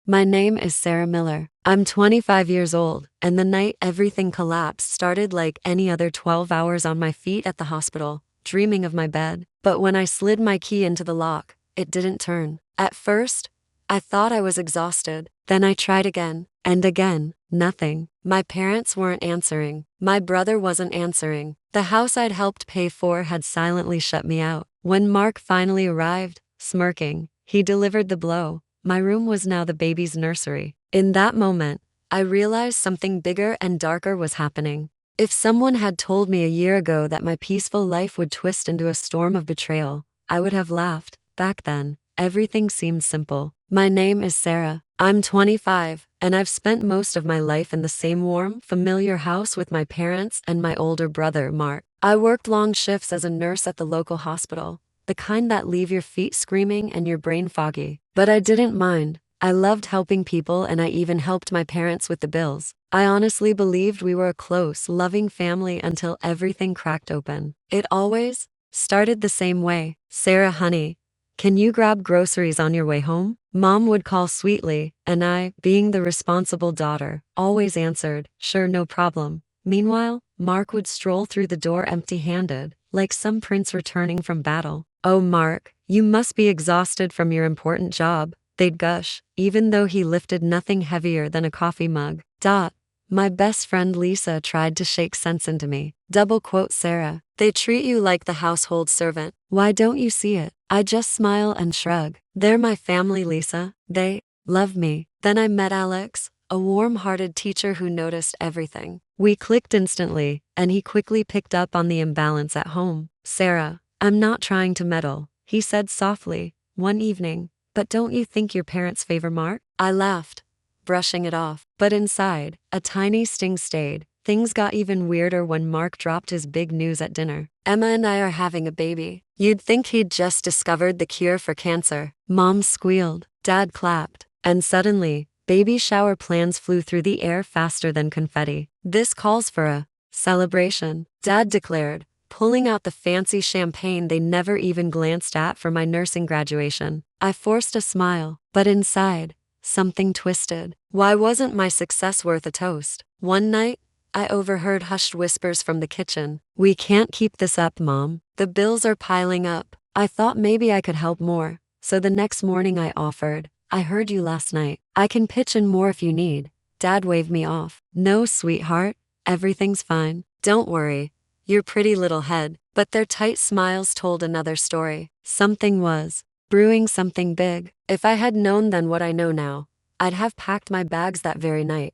My name is Sarah Miller. I'm 25 years old, and the night everything collapsed started like any other 12 hours on my feet at the hospital, dreaming of my bed. But when I slid my key into the lock, it didn't turn. At first, I thought I was exhausted. Then I tried again, and again, nothing. My parents weren't answering. My brother wasn't answering. The house I'd helped pay for had silently shut me out. When Mark finally arrived, smirking, he delivered the blow. My room was now the baby's nursery. In that moment, I realized something bigger and darker was happening. If someone had told me a year ago that my peaceful life would twist into a storm of betrayal, I would have laughed. Back then, everything seemed simple. My name is Sarah. I'm 25, and I've spent most of my life in the same warm, familiar house with my parents and my older brother, Mark. I worked long shifts as a nurse at the local hospital, the kind that leave your feet screaming and your brain foggy. But I didn't mind. I loved helping people, and I even helped my parents with the bills. I honestly believed we were a close, loving family until everything cracked open. It always started the same way. Sarah, honey, can you grab groceries on your way home? Mom would call sweetly, and I, being the responsible daughter, always answered, sure, no problem. Meanwhile, Mark would stroll through the door empty-handed, like some prince returning from battle. Oh, Mark, you must be exhausted from your important job, they'd gush, even though he lifted nothing heavier than a coffee mug. My best friend Lisa tried to shake sense into me. Double quote Sarah. They treat you like the household servant. Why don't you see it? I just smile and shrug. They're my family, Lisa. They love me. Then I met Alex, a warm-hearted teacher who noticed everything. We clicked instantly, and he quickly picked up on the imbalance at home. Sarah, I'm not trying to meddle, he said softly, one evening. But don't you think your parents favor Mark? I laughed, brushing it off. But inside, a tiny sting stayed. Things got even weirder when Mark dropped his big news at dinner. Emma and I are having a baby. You'd think he'd just discovered the cure for cancer. Mom squealed. Dad clapped. And suddenly, baby shower plans flew through the air faster than confetti. This calls for a celebration, Dad declared, pulling out the fancy champagne they never even glanced at for my nursing graduation. I forced a smile, but inside, something twisted. Why wasn't my success worth a toast? One night, I overheard hushed whispers from the kitchen. We can't keep this up, Mom. The bills are piling up. I thought maybe I could help more, so the next morning I offered. I heard you last night. I can pitch in more if you need. Dad waved me off. No, sweetheart. Everything's fine. Don't worry. Your pretty little head. But their tight smiles told another story. Something was brewing, something big. If I had known then what I know now, I'd have packed my bags that very night.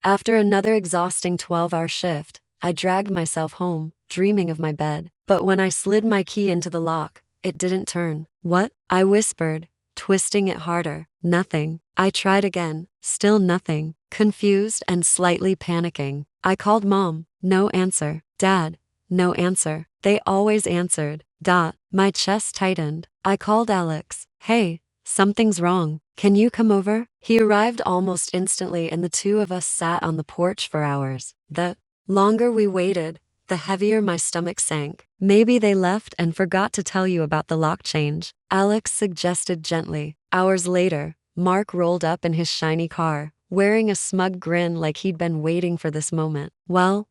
After another exhausting 12-hour shift, I dragged myself home, dreaming of my bed. But when I slid my key into the lock, it didn't turn. What? I whispered, twisting it harder. Nothing. I tried again. Still nothing. Confused and slightly panicking, I called Mom. No answer. Dad. No answer. They always answered. My chest tightened. I called Alex. Hey, something's wrong. Can you come over? He arrived almost instantly, and the two of us sat on the porch for hours. The longer we waited, the heavier my stomach sank. Maybe they left and forgot to tell you about the lock change, Alex suggested gently. Hours later, Mark rolled up in his shiny car, wearing a smug grin like he'd been waiting for this moment. Well,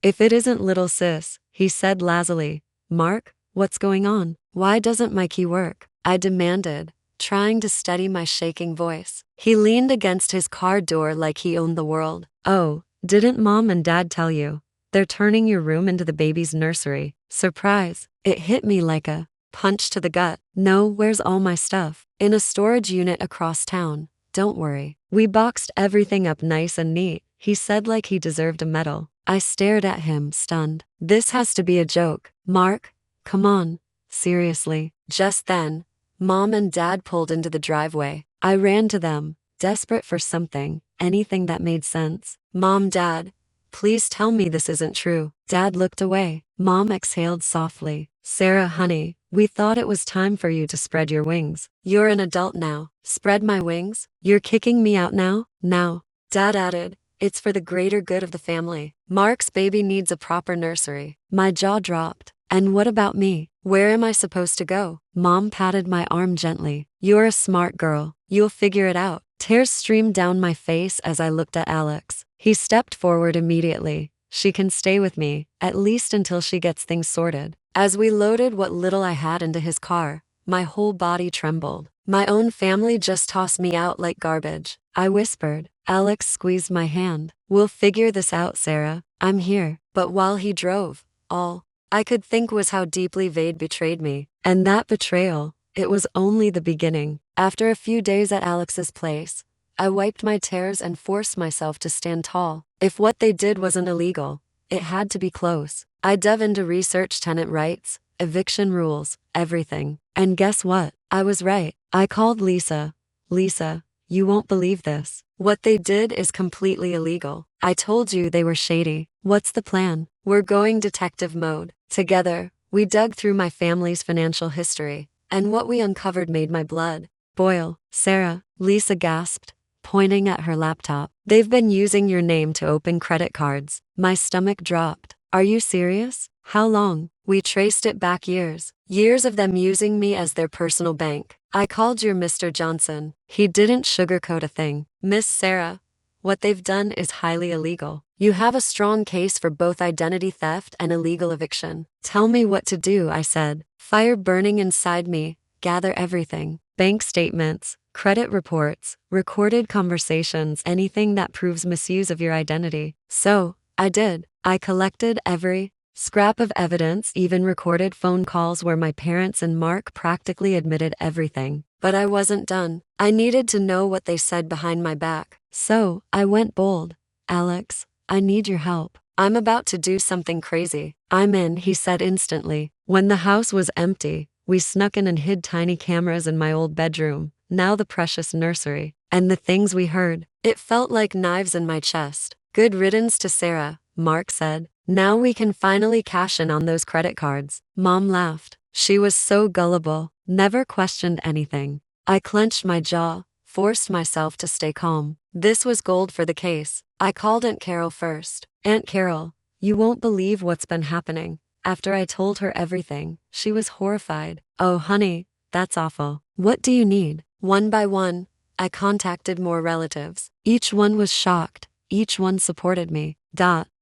if it isn't little sis, he said lazily. Mark, what's going on? Why doesn't my key work? I demanded, trying to steady my shaking voice. He leaned against his car door like he owned the world. Oh, didn't Mom and Dad tell you? They're turning your room into the baby's nursery. Surprise. It hit me like a punch to the gut. No, where's all my stuff? In a storage unit across town. Don't worry. We boxed everything up nice and neat, he said like he deserved a medal. I stared at him, stunned. This has to be a joke. Mark, come on. Seriously. Just then, Mom and Dad pulled into the driveway. I ran to them, desperate for something, anything that made sense. Mom, Dad, please tell me this isn't true. Dad looked away. Mom exhaled softly. Sarah, honey, we thought it was time for you to spread your wings. You're an adult now. Spread my wings? You're kicking me out now? Now. Dad added, it's for the greater good of the family. Mark's baby needs a proper nursery. My jaw dropped. And what about me? Where am I supposed to go? Mom patted my arm gently. You're a smart girl. You'll figure it out. Tears streamed down my face as I looked at Alex. He stepped forward immediately. She can stay with me, at least until she gets things sorted. As we loaded what little I had into his car, my whole body trembled. My own family just tossed me out like garbage. I whispered. Alex squeezed my hand. We'll figure this out, Sarah. I'm here. But while he drove, all I could think was how deeply Vade betrayed me. And that betrayal, it was only the beginning. After a few days at Alex's place, I wiped my tears and forced myself to stand tall. If what they did wasn't illegal, it had to be close. I dove into research, tenant rights, eviction rules, everything. And guess what? I was right. I called Lisa. Lisa, you won't believe this. What they did is completely illegal. I told you they were shady. What's the plan? We're going detective mode. Together, we dug through my family's financial history, and what we uncovered made my blood boil. Sarah, Lisa gasped, pointing at her laptop. They've been using your name to open credit cards. My stomach dropped. Are you serious? How long? We traced it back years. Years of them using me as their personal bank. I called your Mr. Johnson. He didn't sugarcoat a thing. Miss Sarah, what they've done is highly illegal. You have a strong case for both identity theft and illegal eviction. Tell me what to do, I said. Fire burning inside me. Gather everything. Bank statements, credit reports, recorded conversations, anything that proves misuse of your identity. So, I did. I collected every scrap of evidence, even recorded phone calls where my parents and Mark practically admitted everything. But I wasn't done. I needed to know what they said behind my back. So, I went bold. Alex, I need your help. I'm about to do something crazy. I'm in, he said instantly. When the house was empty, we snuck in and hid tiny cameras in my old bedroom, now the precious nursery. And the things we heard, it felt like knives in my chest. Good riddance to Sarah, Mark said. Now we can finally cash in on those credit cards. Mom laughed. She was so gullible, never questioned anything. I clenched my jaw, forced myself to stay calm. This was gold for the case. I called Aunt Carol first. Aunt Carol, you won't believe what's been happening. After I told her everything, she was horrified. Oh honey, that's awful. What do you need? One by one, I contacted more relatives. Each one was shocked. Each one supported me.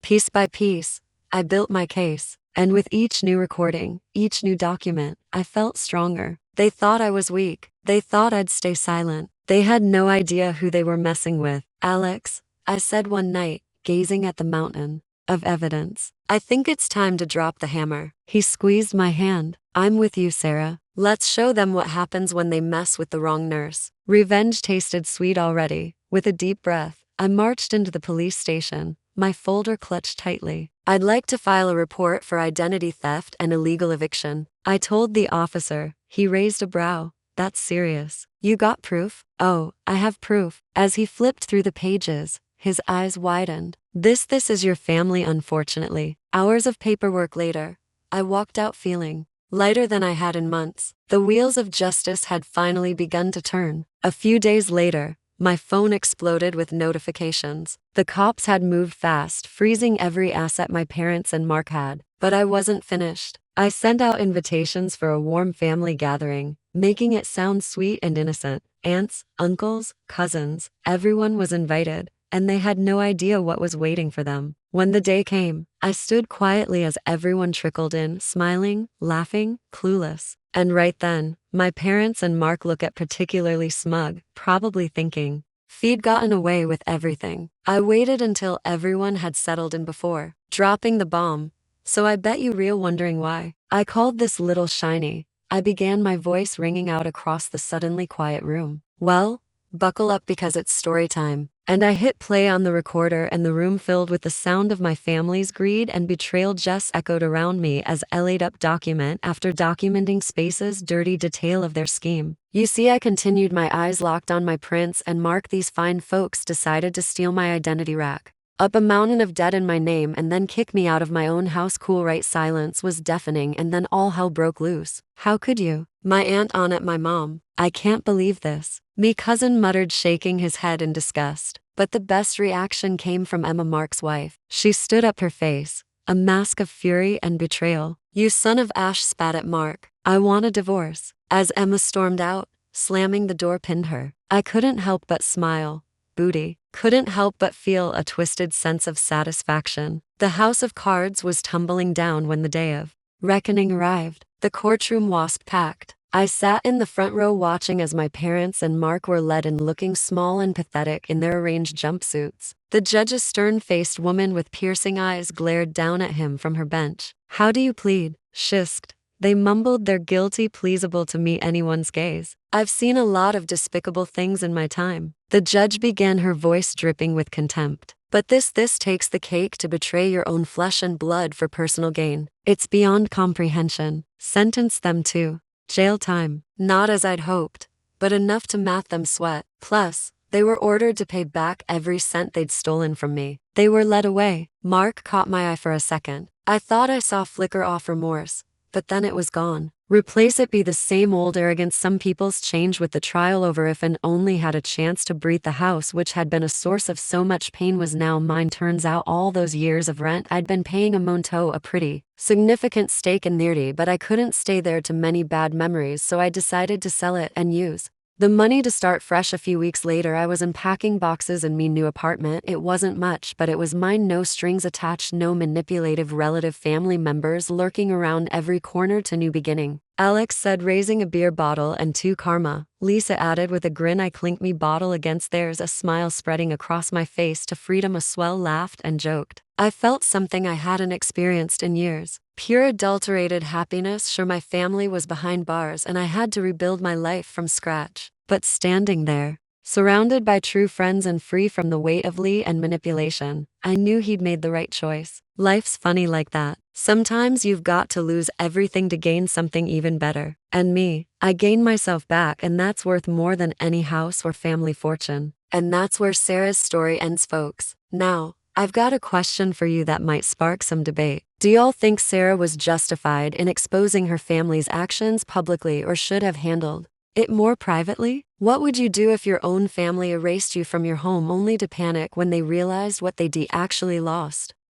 Piece by piece, I built my case. And with each new recording, each new document, I felt stronger. They thought I was weak. They thought I'd stay silent. They had no idea who they were messing with. Alex, I said one night, gazing at the mountain of evidence. I think it's time to drop the hammer. He squeezed my hand. I'm with you, Sarah. Let's show them what happens when they mess with the wrong nurse. Revenge tasted sweet already. With a deep breath, I marched into the police station, my folder clutched tightly. I'd like to file a report for identity theft and illegal eviction. I told the officer. He raised a brow. That's serious. You got proof? Oh, I have proof. As he flipped through the pages, his eyes widened. This is your family, unfortunately. Hours of paperwork later, I walked out feeling lighter than I had in months. The wheels of justice had finally begun to turn. A few days later, my phone exploded with notifications. The cops had moved fast, freezing every asset my parents and Mark had. But I wasn't finished. I sent out invitations for a warm family gathering, making it sound sweet and innocent. Aunts, uncles, cousins, everyone was invited, and they had no idea what was waiting for them. When the day came, I stood quietly as everyone trickled in, smiling, laughing, clueless. And right then, my parents and Mark looked at particularly smug, probably thinking, Feed gotten away with everything. I waited until everyone had settled in before dropping the bomb. So I bet you real wondering why. I called this little shiny. I began, my voice ringing out across the suddenly quiet room. Well, buckle up because it's story time. And I hit play on the recorder, and the room filled with the sound of my family's greed and betrayal just echoed around me as I laid up document after documenting space's dirty detail of their scheme. You see, I continued, my eyes locked on my prints and Mark. These fine folks decided to steal my identity, rack up a mountain of debt in my name, and then kick me out of my own house. Cool, right? Silence was deafening, and then all hell broke loose. How could you? My aunt on at my mom. I can't believe this. Me cousin muttered, shaking his head in disgust. But the best reaction came from Emma, Mark's wife. She stood up, her face a mask of fury and betrayal. You son of Ash, spat at Mark. I want a divorce. As Emma stormed out, Slamming the door pinned her. I couldn't help but smile. Booty. Couldn't help but feel a twisted sense of satisfaction. The house of cards was tumbling down when the day of reckoning arrived. The courtroom was packed. I sat in the front row watching as my parents and Mark were led in, looking small and pathetic in their arranged jumpsuits. The judge's stern-faced woman with piercing eyes glared down at him from her bench. "How do you plead?" "Shisked." They mumbled their guilty pleasable to meet anyone's gaze. "I've seen a lot of despicable things in my time." The judge began, her voice dripping with contempt. "But this takes the cake to betray your own flesh and blood for personal gain. It's beyond comprehension. Sentence them to jail time." Not as I'd hoped, but enough to make them sweat. Plus, they were ordered to pay back every cent they'd stolen from me. They were led away. Mark caught my eye for a second. I thought I saw flicker off remorse, but then it was gone. Replace it be the same old arrogance. Some people's change with the trial over. If and only had a chance to breathe. The house which had been a source of so much pain was now mine. Turns out all those years of rent I'd been paying amounted to a pretty significant stake in nearly, but I couldn't stay there to many bad memories, so I decided to sell it and use the money to start fresh. A few weeks later, I was unpacking boxes in me new apartment. It wasn't much, but it was mine. No strings attached, no manipulative relative family members lurking around every corner. To new beginning, Alex said, raising a beer bottle. "And to karma," Lisa added with a grin. I clinked me bottle against theirs, a smile spreading across my face. "To freedom." A swell laughed and joked. I felt something I hadn't experienced in years. Pure adulterated happiness. Sure, my family was behind bars and I had to rebuild my life from scratch. But standing there, surrounded by true friends and free from the weight of Lee and manipulation, I knew he'd made the right choice. Life's funny like that. Sometimes you've got to lose everything to gain something even better. And me, I gained myself back, and that's worth more than any house or family fortune. And that's where Sarah's story ends, folks. Now, I've got a question for you that might spark some debate. Do y'all think Sarah was justified in exposing her family's actions publicly, or should have handled it more privately? What would you do if your own family erased you from your home only to panic when they realized what they'd actually lost?